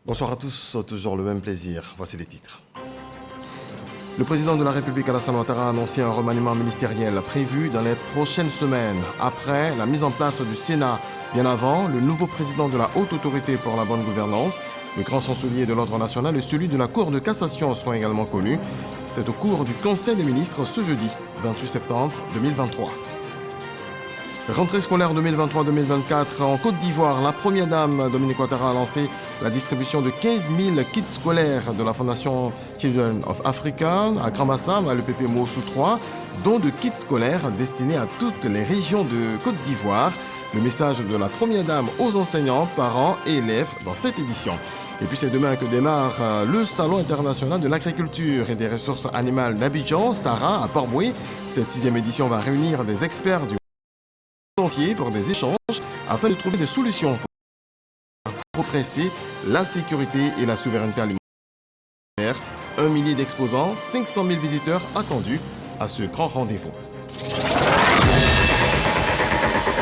Bonsoir à tous, toujours le même plaisir. Voici les titres. Le président de la République, Alassane Ouattara, a annoncé un remaniement ministériel prévu dans les prochaines semaines, après la mise en place du Sénat. Bien avant, le nouveau président de la Haute Autorité pour la bonne gouvernance, le grand chancelier de l'Ordre national et celui de la Cour de cassation seront également connus. C'était au cours du Conseil des ministres ce jeudi, 28 septembre 2023. Rentrée scolaire 2023-2024 en Côte d'Ivoire, la première dame Dominique Ouattara a lancé la distribution de 15 000 kits scolaires de la Fondation Children of Africa à Grand-Bassam, à l'EPP Moussou 3, dont de kits scolaires destinés à toutes les régions de Côte d'Ivoire. Le message de la première dame aux enseignants, parents et élèves dans cette édition. Et puis c'est demain que démarre le Salon international de l'agriculture et des ressources animales d'Abidjan, Sahara, à Port-Boué. Cette 6e édition va réunir des experts du entier pour des échanges afin de trouver des solutions pour progresser la sécurité et la souveraineté alimentaire. 1 millier d'exposants, 500 000 visiteurs attendus à ce grand rendez-vous.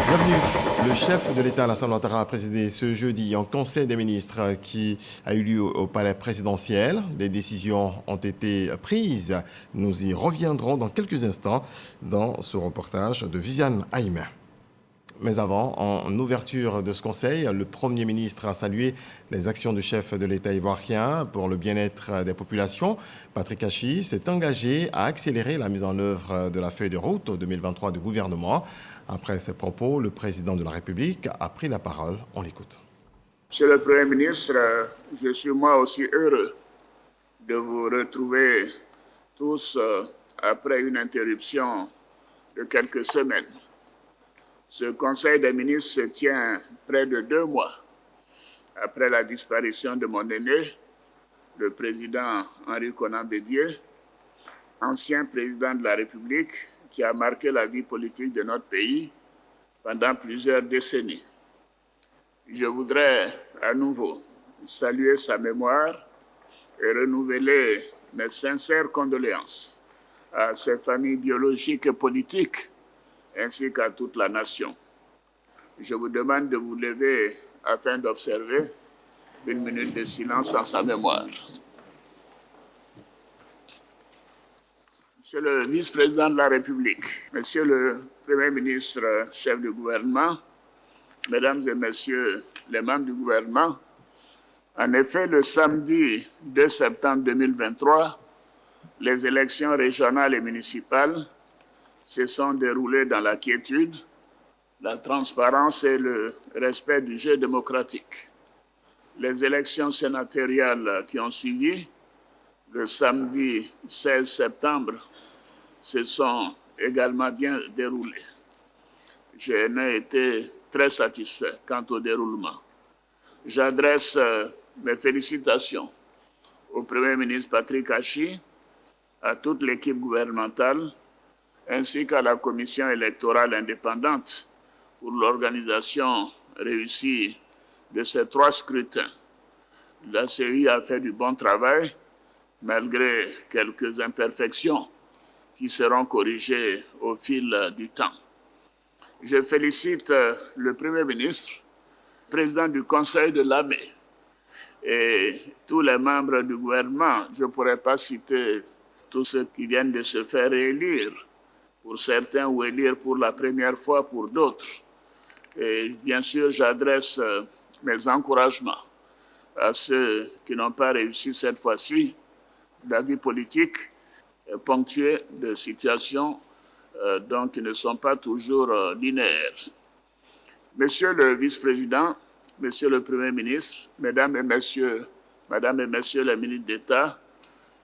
Bienvenue. Le chef de l'État, Alassane Ouattara, a présidé ce jeudi un conseil des ministres qui a eu lieu au palais présidentiel. Des décisions ont été prises. Nous y reviendrons dans quelques instants dans ce reportage de Viviane Haïm. Mais avant, en ouverture de ce conseil, le Premier ministre a salué les actions du chef de l'État ivoirien pour le bien-être des populations. Patrick Achi s'est engagé à accélérer la mise en œuvre de la feuille de route 2023 du gouvernement. Après ces propos, le président de la République a pris la parole. On l'écoute. Monsieur le Premier ministre, je suis moi aussi heureux de vous retrouver tous après une interruption de quelques semaines. Ce Conseil des ministres se tient près de 2 mois après la disparition de mon aîné, le président Henri Konan Bédié, ancien président de la République qui a marqué la vie politique de notre pays pendant plusieurs décennies. Je voudrais à nouveau saluer sa mémoire et renouveler mes sincères condoléances à ses familles biologiques et politiques ainsi qu'à toute la nation. Je vous demande de vous lever afin d'observer 1 minute de silence en sa mémoire. Monsieur le vice-président de la République, Monsieur le Premier ministre, chef du gouvernement, Mesdames et Messieurs les membres du gouvernement, en effet, le samedi 2 septembre 2023, les élections régionales et municipales se sont déroulées dans la quiétude, la transparence et le respect du jeu démocratique. Les élections sénatoriales qui ont suivi, le samedi 16 septembre, se sont également bien déroulées. J'en ai été très satisfait quant au déroulement. J'adresse mes félicitations au Premier ministre Patrick Achi, à toute l'équipe gouvernementale, ainsi qu'à la commission électorale indépendante pour l'organisation réussie de ces 3 scrutins. La CEI a fait du bon travail, malgré quelques imperfections qui seront corrigées au fil du temps. Je félicite le Premier ministre, président du Conseil de l'AME et tous les membres du gouvernement. Je ne pourrais pas citer tous ceux qui viennent de se faire élire, pour certains ou élire pour la première fois pour d'autres. Et bien sûr, j'adresse mes encouragements à ceux qui n'ont pas réussi cette fois-ci. La vie politique est ponctuée de situations donc qui ne sont pas toujours linéaires. Monsieur le vice-président, Monsieur le Premier ministre, Mesdames et Messieurs les ministres d'État,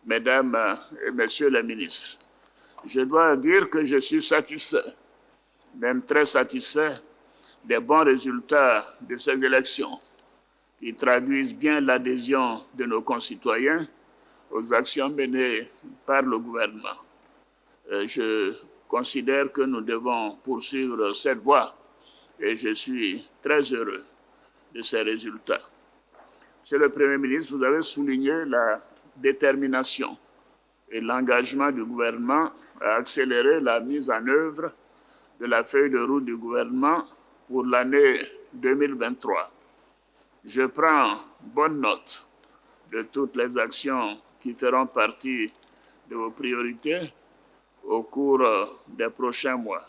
Mesdames et Messieurs les ministres, je dois dire que je suis satisfait, même très satisfait, des bons résultats de ces élections qui traduisent bien l'adhésion de nos concitoyens aux actions menées par le gouvernement. Je considère que nous devons poursuivre cette voie et je suis très heureux de ces résultats. Monsieur le Premier ministre, vous avez souligné la détermination et l'engagement du gouvernement à accélérer la mise en œuvre de la feuille de route du gouvernement pour l'année 2023. Je prends bonne note de toutes les actions qui feront partie de vos priorités au cours des prochains mois.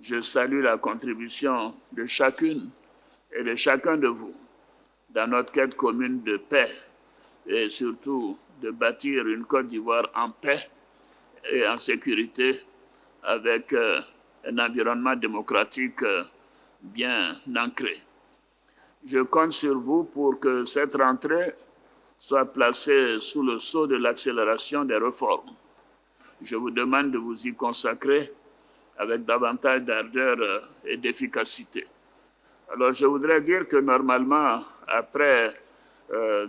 Je salue la contribution de chacune et de chacun de vous dans notre quête commune de paix et surtout de bâtir une Côte d'Ivoire en paix et en sécurité avec un environnement démocratique bien ancré. Je compte sur vous pour que cette rentrée soit placée sous le sceau de l'accélération des réformes. Je vous demande de vous y consacrer avec davantage d'ardeur et d'efficacité. Alors, je voudrais dire que normalement, après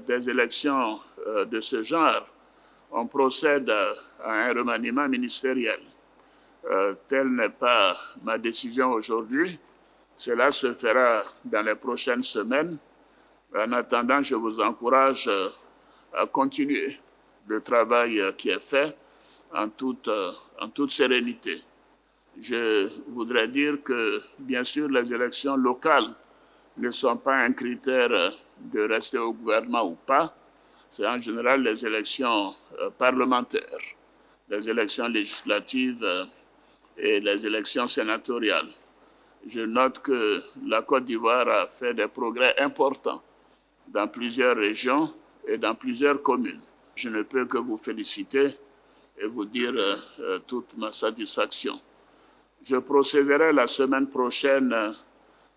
des élections de ce genre, on procède à un remaniement ministériel. Telle n'est pas ma décision aujourd'hui. Cela se fera dans les prochaines semaines. En attendant, je vous encourage à continuer le travail qui est fait en toute sérénité. Je voudrais dire que, bien sûr, les élections locales ne sont pas un critère de rester au gouvernement ou pas. C'est en général les élections parlementaires, les élections législatives et les élections sénatoriales. Je note que la Côte d'Ivoire a fait des progrès importants dans plusieurs régions et dans plusieurs communes. Je ne peux que vous féliciter et vous dire toute ma satisfaction. Je procéderai la semaine prochaine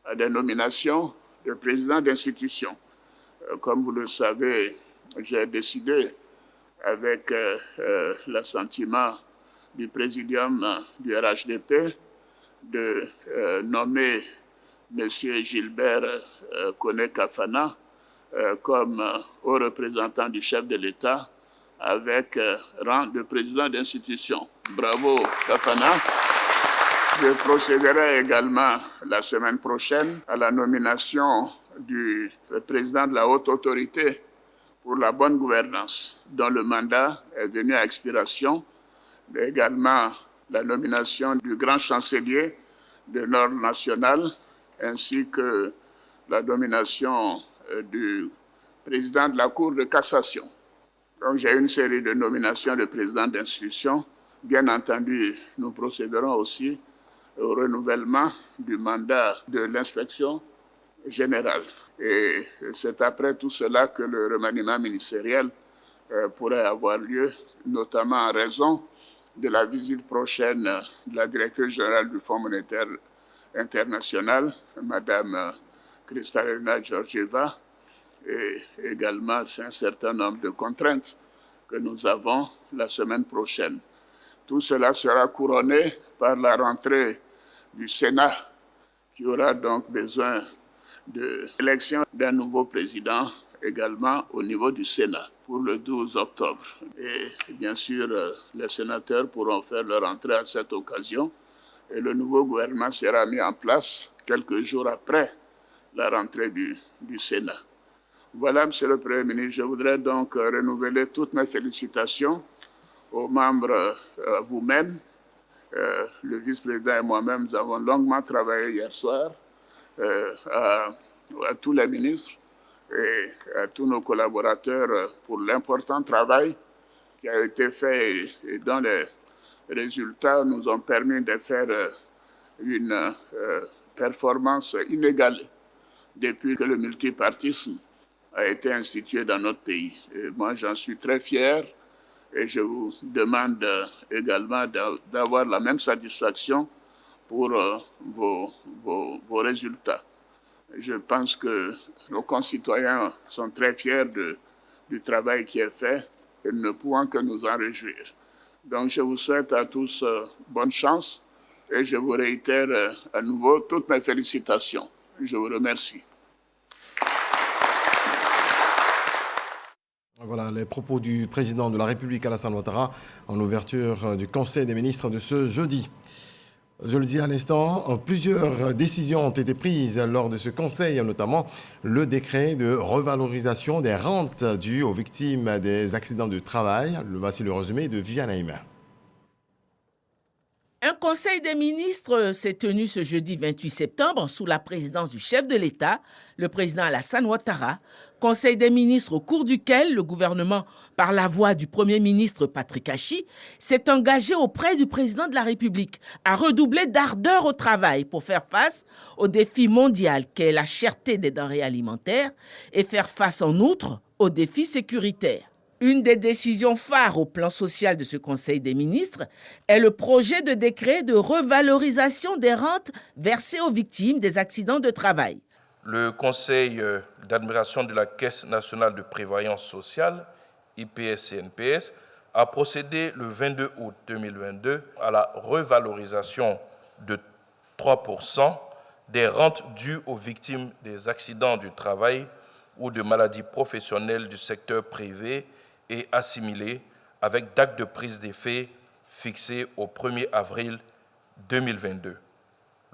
à des nominations de présidents d'institutions. Comme vous le savez, j'ai décidé, avec l'assentiment du présidium du RHDP, de nommer M. Gilbert Koné Kafana comme haut représentant du chef de l'État avec rang de président d'institution. Bravo, Kafana. Je procéderai également la semaine prochaine à la nomination du président de la haute autorité pour la bonne gouvernance, dont le mandat est venu à expiration, mais également la nomination du grand chancelier de l'Ordre national, ainsi que la nomination du président de la Cour de cassation. Donc j'ai une série de nominations de présidents d'institutions. Bien entendu, nous procéderons aussi au renouvellement du mandat de l'inspection générale. Et c'est après tout cela que le remaniement ministériel pourrait avoir lieu, notamment en raison de la visite prochaine de la directrice générale du Fonds monétaire international, Mme Kristalina Georgieva, et également un certain nombre de contraintes que nous avons la semaine prochaine. Tout cela sera couronné par la rentrée du Sénat, qui aura donc besoin de l'élection d'un nouveau président également au niveau du Sénat pour le 12 octobre. Et bien sûr, les sénateurs pourront faire leur entrée à cette occasion et le nouveau gouvernement sera mis en place quelques jours après la rentrée du Sénat. Voilà, Monsieur le Premier ministre, je voudrais donc renouveler toutes mes félicitations aux membres, à vous-même. Le vice-président et moi-même, nous avons longuement travaillé hier soir, à tous les ministres et à tous nos collaborateurs pour l'important travail qui a été fait et dont les résultats nous ont permis de faire une performance inégalée depuis que le multipartisme a été institué dans notre pays. Et moi, j'en suis très fier et je vous demande également d'avoir la même satisfaction pour vos résultats. Je pense que nos concitoyens sont très fiers du travail qui est fait et nous ne pouvons que nous en réjouir. Donc je vous souhaite à tous bonne chance et je vous réitère à nouveau toutes mes félicitations. Je vous remercie. Voilà les propos du président de la République Alassane Ouattara en ouverture du Conseil des ministres de ce jeudi. Je le dis à l'instant, plusieurs décisions ont été prises lors de ce conseil, notamment le décret de revalorisation des rentes dues aux victimes des accidents de travail. Voici le résumé de Viviane Aïma. Un conseil des ministres s'est tenu ce jeudi 28 septembre sous la présidence du chef de l'État, le président Alassane Ouattara. Conseil des ministres au cours duquel le gouvernement, par la voix du Premier ministre Patrick Hachi, s'est engagé auprès du président de la République à redoubler d'ardeur au travail pour faire face au défi mondial qu'est la cherté des denrées alimentaires et faire face en outre aux défis sécuritaires. Une des décisions phares au plan social de ce Conseil des ministres est le projet de décret de revalorisation des rentes versées aux victimes des accidents de travail. Le Conseil d'administration de la Caisse nationale de prévoyance sociale, IPS-CNPS, a procédé le 22 août 2022 à la revalorisation de 3% des rentes dues aux victimes des accidents du travail ou de maladies professionnelles du secteur privé et assimilées avec date de prise d'effet fixée au 1er avril 2022.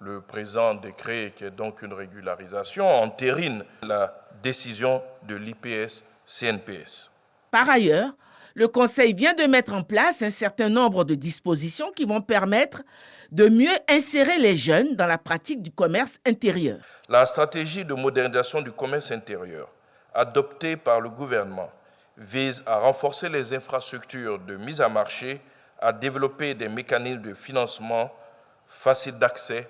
Le présent décret, qui est donc une régularisation, entérine la décision de l'IPS-CNPS. Par ailleurs, le Conseil vient de mettre en place un certain nombre de dispositions qui vont permettre de mieux insérer les jeunes dans la pratique du commerce intérieur. La stratégie de modernisation du commerce intérieur, adoptée par le gouvernement, vise à renforcer les infrastructures de mise à marché, à développer des mécanismes de financement faciles d'accès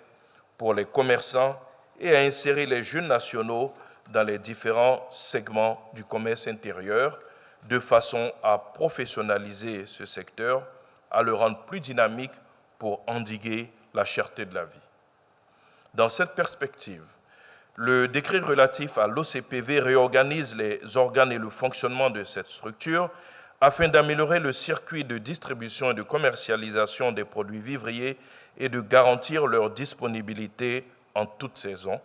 pour les commerçants et à insérer les jeunes nationaux dans les différents segments du commerce intérieur de façon à professionnaliser ce secteur, à le rendre plus dynamique pour endiguer la cherté de la vie. Dans cette perspective, le décret relatif à l'OCPV réorganise les organes et le fonctionnement de cette structure afin d'améliorer le circuit de distribution et de commercialisation des produits vivriers et de garantir leur disponibilité en toute saison,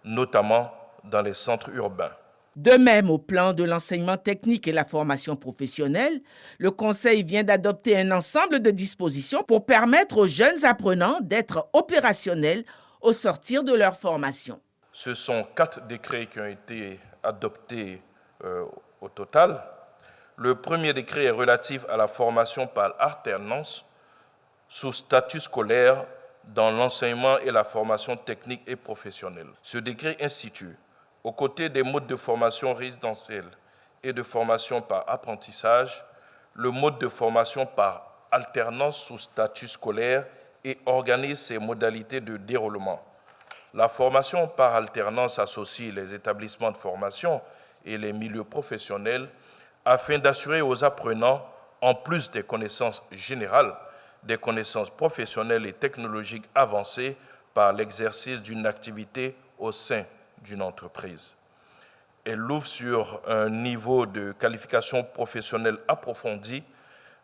notamment dans les centres urbains. De même, au plan de l'enseignement technique et la formation professionnelle, le Conseil vient d'adopter un ensemble de dispositions pour permettre aux jeunes apprenants d'être opérationnels au sortir de leur formation. Ce sont 4 décrets qui ont été adoptés au total. Le premier décret est relatif à la formation par alternance sous statut scolaire dans l'enseignement et la formation technique et professionnelle. Ce décret institue, aux côtés des modes de formation résidentielle et de formation par apprentissage, le mode de formation par alternance sous statut scolaire et organise ses modalités de déroulement. La formation par alternance associe les établissements de formation et les milieux professionnels afin d'assurer aux apprenants, en plus des connaissances générales, des connaissances professionnelles et technologiques avancées par l'exercice d'une activité au sein d'une entreprise. Elle ouvre sur un niveau de qualification professionnelle approfondi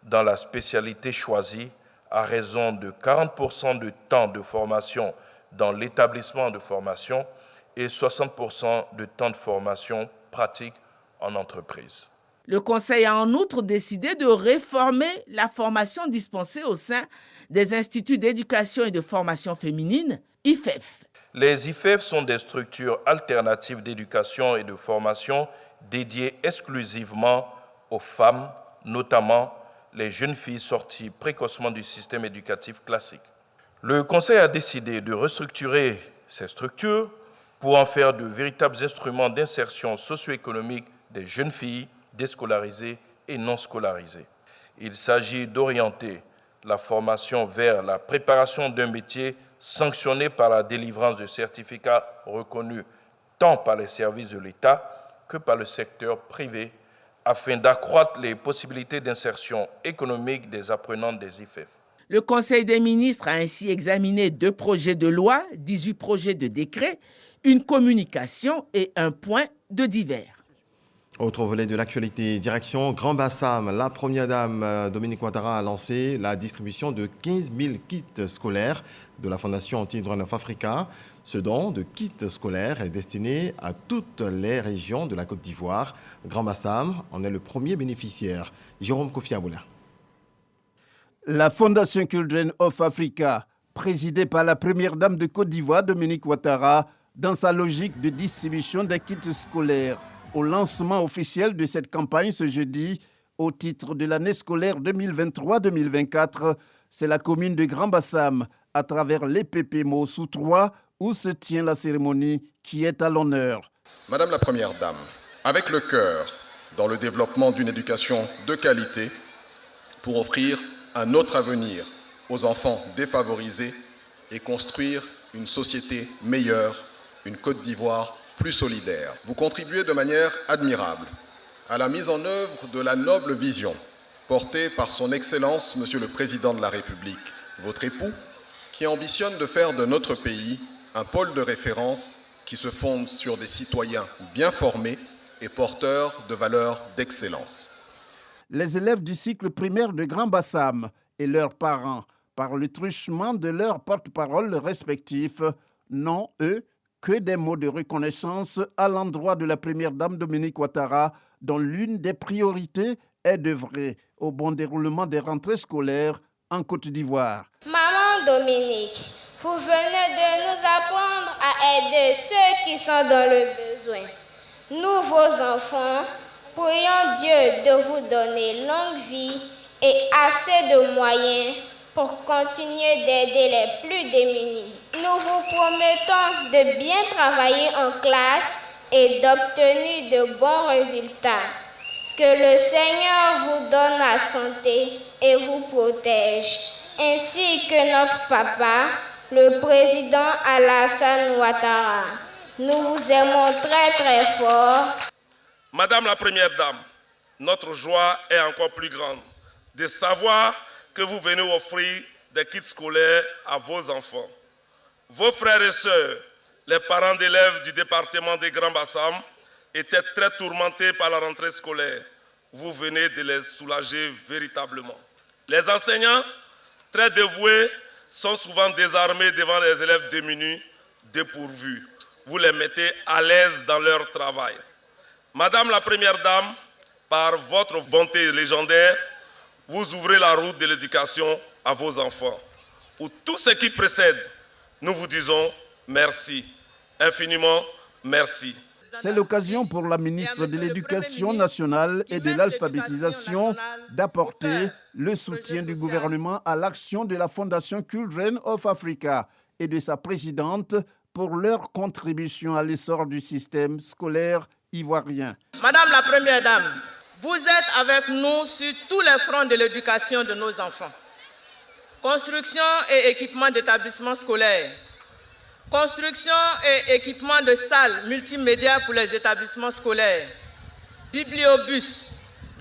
dans la spécialité choisie à raison de 40% de temps de formation dans l'établissement de formation et 60% de temps de formation pratique en entreprise. Le Conseil a en outre décidé de réformer la formation dispensée au sein des instituts d'éducation et de formation féminine, IFEF. Les IFEF sont des structures alternatives d'éducation et de formation dédiées exclusivement aux femmes, notamment les jeunes filles sorties précocement du système éducatif classique. Le Conseil a décidé de restructurer ces structures pour en faire de véritables instruments d'insertion socio-économique des jeunes filles déscolarisées et non scolarisées. Il s'agit d'orienter la formation vers la préparation d'un métier sanctionné par la délivrance de certificats reconnus tant par les services de l'État que par le secteur privé, afin d'accroître les possibilités d'insertion économique des apprenants des IFEF. Le Conseil des ministres a ainsi examiné 2 projets de loi, 18 projets de décret, une communication et un point de divers. Autre volet de l'actualité, direction Grand Bassam. La première dame Dominique Ouattara a lancé la distribution de 15 000 kits scolaires de la Fondation Anti-Hydroneuf Africa. Ce don de kits scolaires est destiné à toutes les régions de la Côte d'Ivoire. Grand Bassam en est le premier bénéficiaire. Jérôme Kofi Aboula. La Fondation Children of Africa, présidée par la première dame de Côte d'Ivoire, Dominique Ouattara, dans sa logique de distribution des kits scolaires. Au lancement officiel de cette campagne ce jeudi, au titre de l'année scolaire 2023-2024, 2 millions 500 c'est la commune de Grand Bassam, à travers l'EPPMO sous 3, où se tient la cérémonie qui est à l'honneur. Madame la Première Dame, avec le cœur dans le développement d'une éducation de qualité pour offrir un autre avenir aux enfants défavorisés et construire une société meilleure, une Côte d'Ivoire plus solidaire. Vous contribuez de manière admirable à la mise en œuvre de la noble vision portée par son Excellence, Monsieur le Président de la République, votre époux, qui ambitionne de faire de notre pays un pôle de référence qui se fonde sur des citoyens bien formés et porteurs de valeurs d'excellence. Les élèves du cycle primaire de Grand Bassam et leurs parents, par le truchement de leurs porte-parole respectifs, n'ont, eux, que des mots de reconnaissance à l'endroit de la Première Dame Dominique Ouattara, dont l'une des priorités est d'œuvrer au bon déroulement des rentrées scolaires en Côte d'Ivoire. Maman Dominique, vous venez de nous apprendre à aider ceux qui sont dans le besoin. Nous, vos enfants, prions Dieu de vous donner longue vie et assez de moyens pour continuer d'aider les plus démunis. Nous vous promettons de bien travailler en classe et d'obtenir de bons résultats. Que le Seigneur vous donne la santé et vous protège, ainsi que notre papa, le président Alassane Ouattara. Nous vous aimons très très fort. Madame la Première Dame, notre joie est encore plus grande de savoir que vous venez offrir des kits scolaires à vos enfants. Vos frères et sœurs, les parents d'élèves du département des Grand Bassam, étaient très tourmentés par la rentrée scolaire. Vous venez de les soulager véritablement. Les enseignants, très dévoués, sont souvent désarmés devant les élèves démunis, dépourvus. Vous les mettez à l'aise dans leur travail. Madame la Première Dame, par votre bonté légendaire, vous ouvrez la route de l'éducation à vos enfants. Pour tout ce qui précède, nous vous disons merci, infiniment merci. C'est l'occasion pour la ministre de l'Éducation nationale et de l'alphabétisation d'apporter le soutien du gouvernement à l'action de la Fondation Children of Africa et de sa présidente pour leur contribution à l'essor du système scolaire ivoirien. Madame la Première Dame, vous êtes avec nous sur tous les fronts de l'éducation de nos enfants. Construction et équipement d'établissements scolaires. Construction et équipement de salles multimédia pour les établissements scolaires. Bibliobus.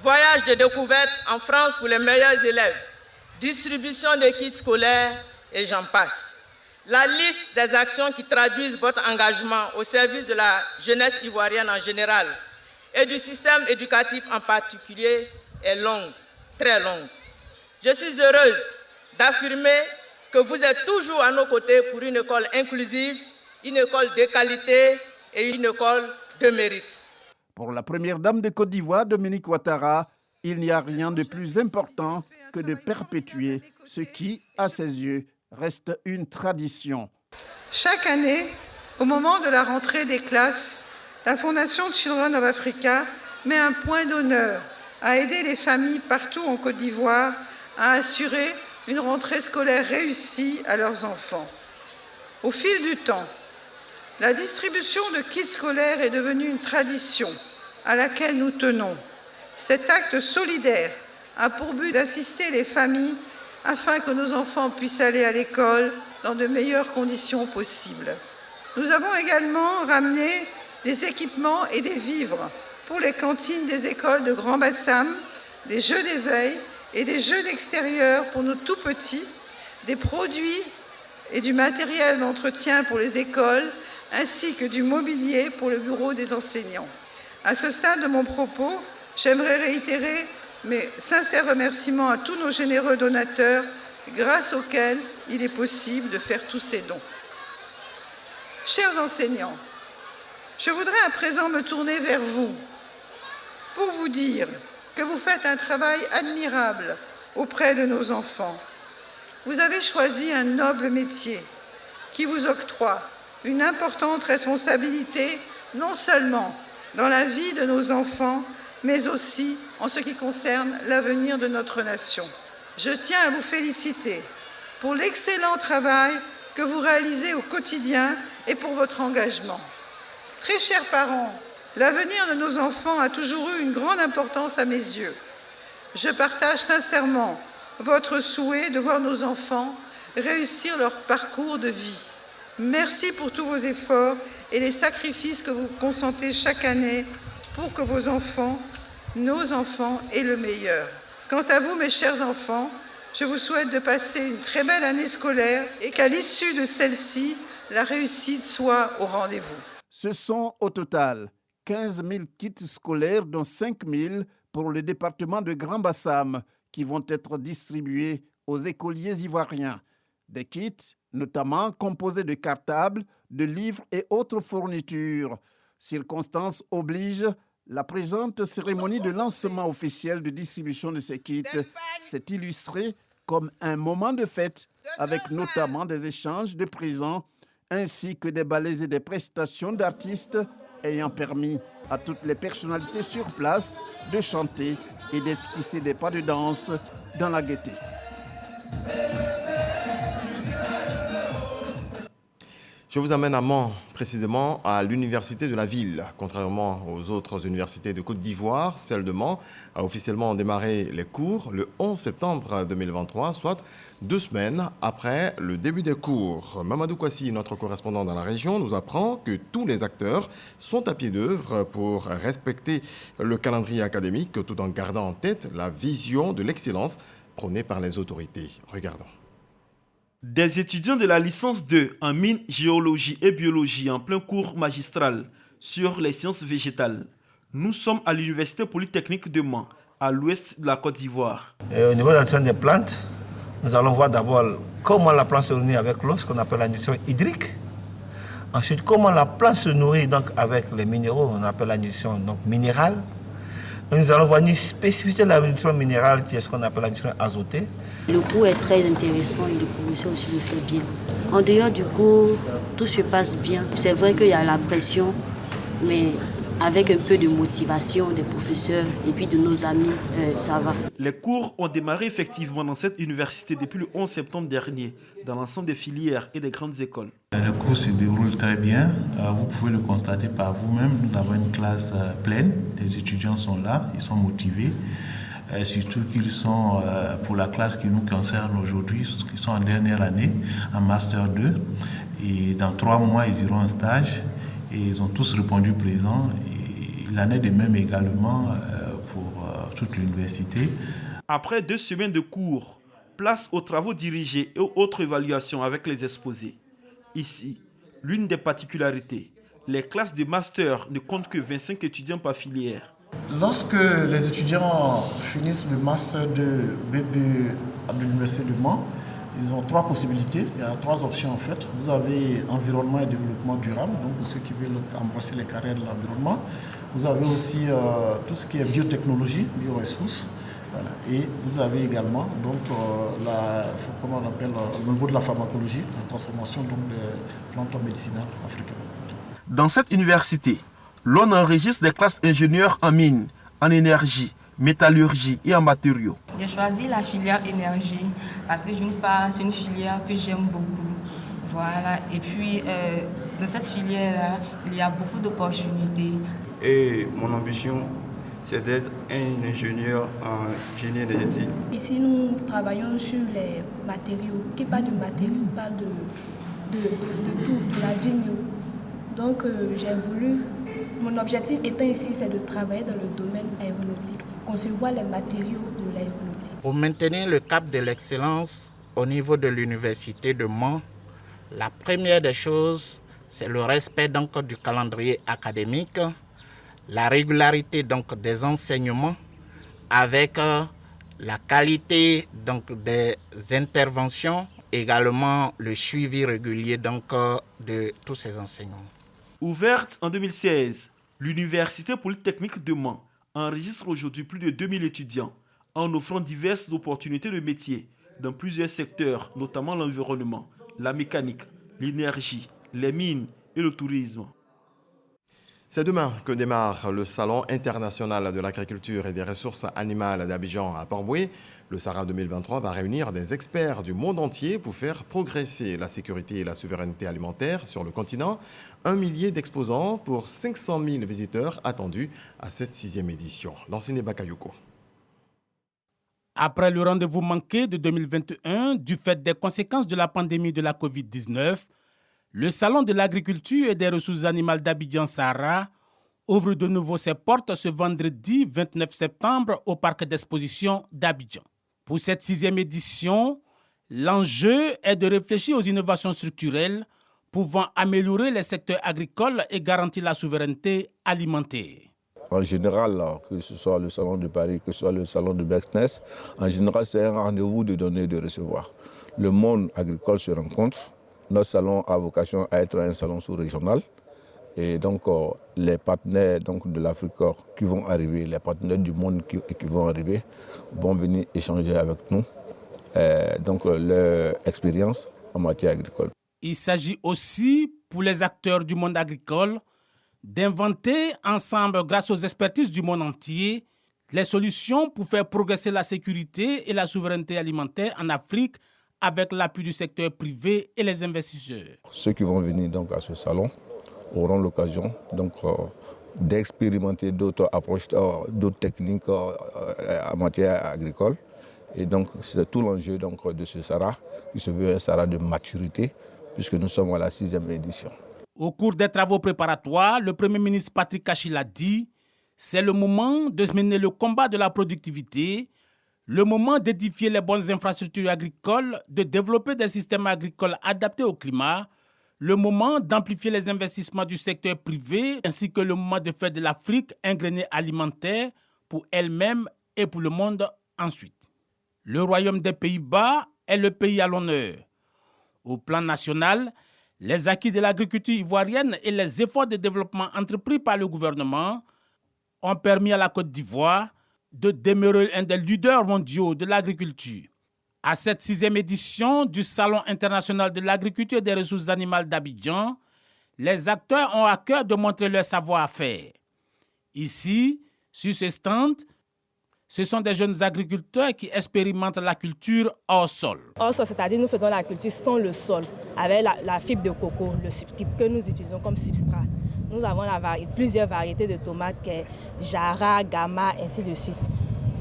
Voyage de découverte en France pour les meilleurs élèves. Distribution de kits scolaires et j'en passe. La liste des actions qui traduisent votre engagement au service de la jeunesse ivoirienne en général et du système éducatif en particulier est longue, très longue. Je suis heureuse d'affirmer que vous êtes toujours à nos côtés pour une école inclusive, une école de qualité et une école de mérite. Pour la Première Dame de Côte d'Ivoire, Dominique Ouattara, il n'y a rien de plus important que de perpétuer ce qui, à ses yeux, reste une tradition. Chaque année, au moment de la rentrée des classes, la Fondation Children of Africa met un point d'honneur à aider les familles partout en Côte d'Ivoire à assurer une rentrée scolaire réussie à leurs enfants. Au fil du temps, la distribution de kits scolaires est devenue une tradition à laquelle nous tenons. Cet acte solidaire a pour but d'assister les familles afin que nos enfants puissent aller à l'école dans de meilleures conditions possibles. Nous avons également ramené des équipements et des vivres pour les cantines des écoles de Grand Bassam, des jeux d'éveil et des jeux d'extérieur pour nos tout-petits, des produits et du matériel d'entretien pour les écoles, ainsi que du mobilier pour le bureau des enseignants. À ce stade de mon propos, j'aimerais réitérer mes sincères remerciements à tous nos généreux donateurs, grâce auxquels il est possible de faire tous ces dons. Chers enseignants, je voudrais à présent me tourner vers vous pour vous dire que vous faites un travail admirable auprès de nos enfants. Vous avez choisi un noble métier qui vous octroie une importante responsabilité, non seulement dans la vie de nos enfants, mais aussi en ce qui concerne l'avenir de notre nation. Je tiens à vous féliciter pour l'excellent travail que vous réalisez au quotidien et pour votre engagement. Très chers parents, l'avenir de nos enfants a toujours eu une grande importance à mes yeux. Je partage sincèrement votre souhait de voir nos enfants réussir leur parcours de vie. Merci pour tous vos efforts et les sacrifices que vous consentez chaque année pour que vos enfants, nos enfants, aient le meilleur. Quant à vous, mes chers enfants, je vous souhaite de passer une très belle année scolaire et qu'à l'issue de celle-ci, la réussite soit au rendez-vous. Ce sont au total 15 000 kits scolaires, dont 5 000 pour le département de Grand Bassam, qui vont être distribués aux écoliers ivoiriens. Des kits notamment composés de cartables, de livres et autres fournitures. Circonstance oblige, la présente cérémonie de lancement officiel de distribution de ces kits s'est illustrée comme un moment de fête, avec notamment des échanges de présents ainsi que des ballets et des prestations d'artistes ayant permis à toutes les personnalités sur place de chanter et d'esquisser des pas de danse dans la gaieté. Je vous amène à Mans, précisément à l'université de la ville. Contrairement aux autres universités de Côte d'Ivoire, celle de Mans a officiellement démarré les cours le 11 septembre 2023, soit 2 semaines après le début des cours. Mamadou Kwasi, notre correspondant dans la région, nous apprend que tous les acteurs sont à pied d'œuvre pour respecter le calendrier académique tout en gardant en tête la vision de l'excellence prônée par les autorités. Regardons. Des étudiants de la licence 2 en mine, géologie et biologie en plein cours magistral sur les sciences végétales. Nous sommes à l'Université polytechnique de Mans, à l'ouest de la Côte d'Ivoire. Au niveau de l'entretien des plantes, nous allons voir d'abord comment la plante se nourrit avec l'eau, ce qu'on appelle la nutrition hydrique. Ensuite, comment la plante se nourrit donc avec les minéraux, on appelle la nutrition donc, minérale. Et nous allons voir une spécificité de la nutrition minérale qui est ce qu'on appelle la nutrition azotée. Le cours est très intéressant et le professeur aussi le fait bien. En dehors du cours, tout se passe bien. C'est vrai qu'il y a la pression, mais avec un peu de motivation des professeurs et puis de nos amis, ça va. Les cours ont démarré effectivement dans cette université depuis le 11 septembre dernier, dans l'ensemble des filières et des grandes écoles. Le cours se déroule très bien. Vous pouvez le constater par vous-même. Nous avons une classe pleine. Les étudiants sont là, ils sont motivés. Surtout qu'ils sont, pour la classe qui nous concerne aujourd'hui, ils sont en dernière année, en Master 2. Et dans 3 mois, ils iront en stage. Et ils ont tous répondu présent. Et l'année de même également pour toute l'université. Après 2 semaines de cours, place aux travaux dirigés et aux autres évaluations avec les exposés. Ici, l'une des particularités, les classes de master ne comptent que 25 étudiants par filière. Lorsque les étudiants finissent le master de BB à l'université de Mans, ils ont 3 possibilités, il y a 3 options en fait. Vous avez environnement et développement durable, donc pour ceux qui veulent embrasser les carrières de l'environnement. Vous avez aussi tout ce qui est biotechnologie, bioressources. Voilà. Et vous avez également donc, comment on appelle, au niveau de la pharmacologie, la transformation donc, des plantes médicinales africaines. Dans cette université, l'on enregistre des classes ingénieurs en mine, en énergie, métallurgie et en matériaux. J'ai choisi la filière énergie parce que d'une part, c'est une filière que j'aime beaucoup. Voilà. Et puis, dans cette filière-là, il y a beaucoup d'opportunités. Et mon ambition, c'est d'être un ingénieur en génie énergétique. Ici, nous travaillons sur les matériaux. Qui parle de matériaux parle de tout, de la vie mieux. Donc, j'ai voulu, mon objectif étant ici, c'est de travailler dans le domaine aéronautique, concevoir les matériaux de l'aéronautique. Pour maintenir le cap de l'excellence au niveau de l'université de Mans, la première des choses, c'est le respect donc, du calendrier académique, la régularité donc, des enseignements avec la qualité donc, des interventions, également le suivi régulier donc, de tous ces enseignements. Ouverte en 2016, l'Université polytechnique de Mans enregistre aujourd'hui plus de 2000 étudiants en offrant diverses opportunités de métiers dans plusieurs secteurs, notamment l'environnement, la mécanique, l'énergie, les mines et le tourisme. C'est demain que démarre le Salon international de l'agriculture et des ressources animales d'Abidjan à Port-Boué. Le SARA 2023 va réunir des experts du monde entier pour faire progresser la sécurité et la souveraineté alimentaire sur le continent. 1 millier d'exposants pour 500 000 visiteurs attendus à cette 6e édition. Lansine Bakayoko. Après le rendez-vous manqué de 2021 du fait des conséquences de la pandémie de la COVID-19, le Salon de l'agriculture et des ressources animales d'Abidjan Sahara ouvre de nouveau ses portes ce vendredi 29 septembre au parc d'exposition d'Abidjan. Pour cette 6e édition, l'enjeu est de réfléchir aux innovations structurelles pouvant améliorer les secteurs agricoles et garantir la souveraineté alimentaire. En général, que ce soit le salon de Paris, que ce soit le salon de Beckness, en général, c'est un rendez-vous de donner et de recevoir. Le monde agricole se rencontre. Notre salon a vocation à être un salon sous-régional. Et donc, les partenaires de l'Afrique qui vont arriver, les partenaires du monde qui vont arriver, vont venir échanger avec nous leur expérience en matière agricole. Il s'agit aussi, pour les acteurs du monde agricole, d'inventer ensemble, grâce aux expertises du monde entier, les solutions pour faire progresser la sécurité et la souveraineté alimentaire en Afrique avec l'appui du secteur privé et les investisseurs. Ceux qui vont venir à ce salon auront l'occasion d'expérimenter d'autres approches, d'autres techniques en matière agricole. Et donc, c'est tout l'enjeu de ce SARA, qui se veut un SARA de maturité, puisque nous sommes à la 6e édition. Au cours des travaux préparatoires, le Premier ministre Patrick Kachi l'a dit, c'est le moment de mener le combat de la productivité, le moment d'édifier les bonnes infrastructures agricoles, de développer des systèmes agricoles adaptés au climat, le moment d'amplifier les investissements du secteur privé, ainsi que le moment de faire de l'Afrique un grenier alimentaire pour elle-même et pour le monde ensuite. Le Royaume des Pays-Bas est le pays à l'honneur. Au plan national, les acquis de l'agriculture ivoirienne et les efforts de développement entrepris par le gouvernement ont permis à la Côte d'Ivoire de demeurer un des leaders mondiaux de l'agriculture. À cette 6e édition du Salon international de l'agriculture et des ressources animales d'Abidjan, les acteurs ont à cœur de montrer leur savoir-faire. Ici, sur ce stand, ce sont des jeunes agriculteurs qui expérimentent la culture hors sol. Hors sol, c'est-à-dire nous faisons la culture sans le sol, avec la fibre de coco que nous utilisons comme substrat. Nous avons plusieurs variétés de tomates, Jara, Gamma, ainsi de suite.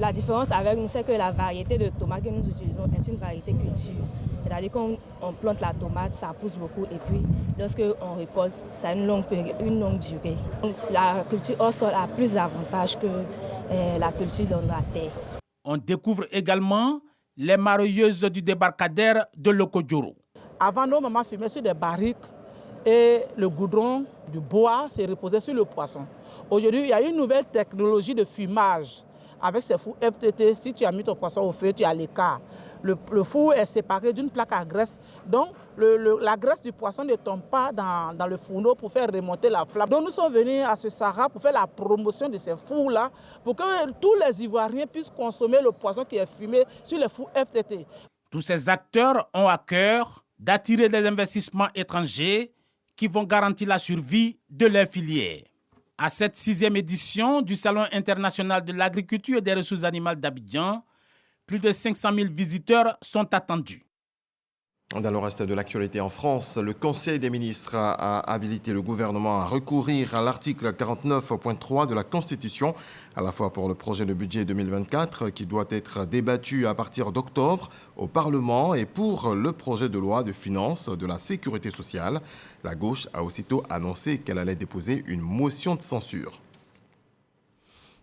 La différence avec nous, c'est que la variété de tomates que nous utilisons est une variété culture. C'est-à-dire qu'on plante la tomate, ça pousse beaucoup et puis lorsqu'on récolte, ça a une longue durée. Donc, la culture hors sol a plus d'avantages que la culture dans la terre. On découvre également les mareyeuses du débarcadère de Lokodjoro. Avant, nos mamans fumaient sur des barriques et le goudron du bois se reposait sur le poisson. Aujourd'hui, il y a une nouvelle technologie de fumage. Avec ces fours FTT, si tu as mis ton poisson au feu, tu as l'écart. Le four est séparé d'une plaque à graisse. Donc, la graisse du poisson ne tombe pas dans le fourneau pour faire remonter la flamme. Donc, nous sommes venus à ce SARA pour faire la promotion de ces fours-là, pour que tous les Ivoiriens puissent consommer le poisson qui est fumé sur les fours FTT. Tous ces acteurs ont à cœur d'attirer des investissements étrangers qui vont garantir la survie de leur filière. À cette 6e édition du Salon international de l'agriculture et des ressources animales d'Abidjan, plus de 500 000 visiteurs sont attendus. Dans le reste de l'actualité en France, le Conseil des ministres a habilité le gouvernement à recourir à l'article 49.3 de la Constitution, à la fois pour le projet de budget 2024 qui doit être débattu à partir d'octobre au Parlement et pour le projet de loi de finances de la sécurité sociale. La gauche a aussitôt annoncé qu'elle allait déposer une motion de censure.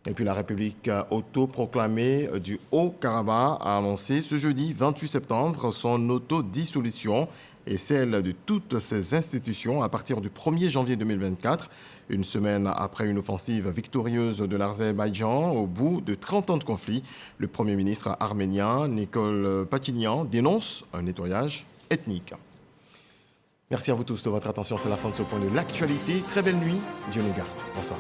Et puis la République autoproclamée du Haut-Karabakh a annoncé ce jeudi 28 septembre son autodissolution et celle de toutes ses institutions à partir du 1er janvier 2024, une semaine après une offensive victorieuse de l'Azerbaïdjan au bout de 30 ans de conflit. Le Premier ministre arménien Nikol Pachinian dénonce un nettoyage ethnique. Merci à vous tous de votre attention, c'est la fin de ce point de l'actualité. Très belle nuit, Dieu nous garde. Bonsoir.